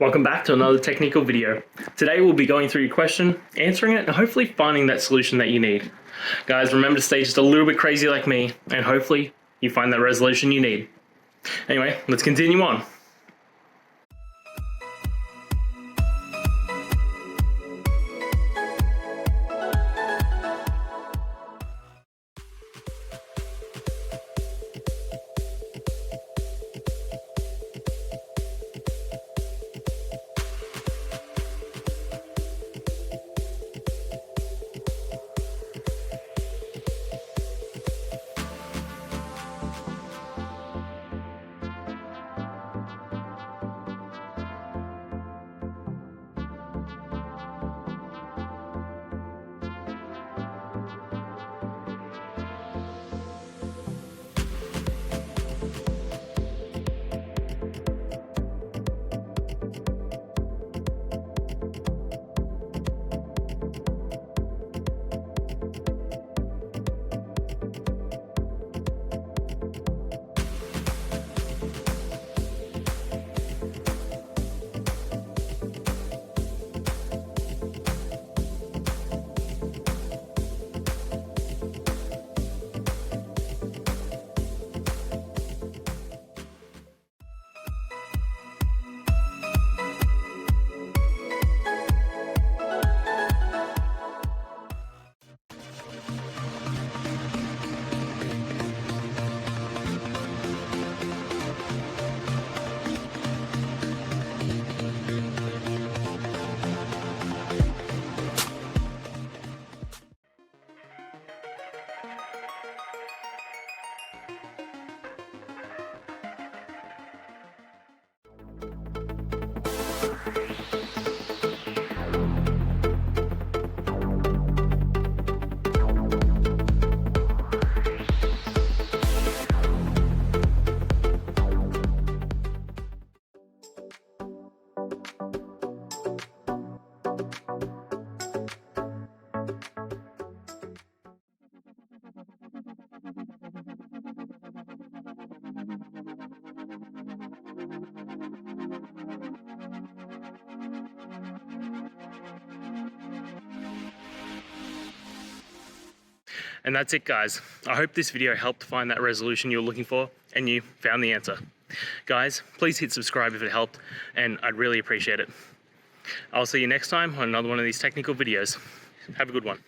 Welcome back to another technical video. Today we'll be going through your question, answering it, and hopefully finding that solution that you need. Guys, remember to stay just a little bit crazy like me, and hopefully you find that resolution you need. Anyway, let's continue on. And that's it, guys. I hope this video helped find that resolution you're looking for and you found the answer. Guys, please hit subscribe if it helped, and I'd really appreciate it. I'll see you next time on another one of these technical videos. Have a good one.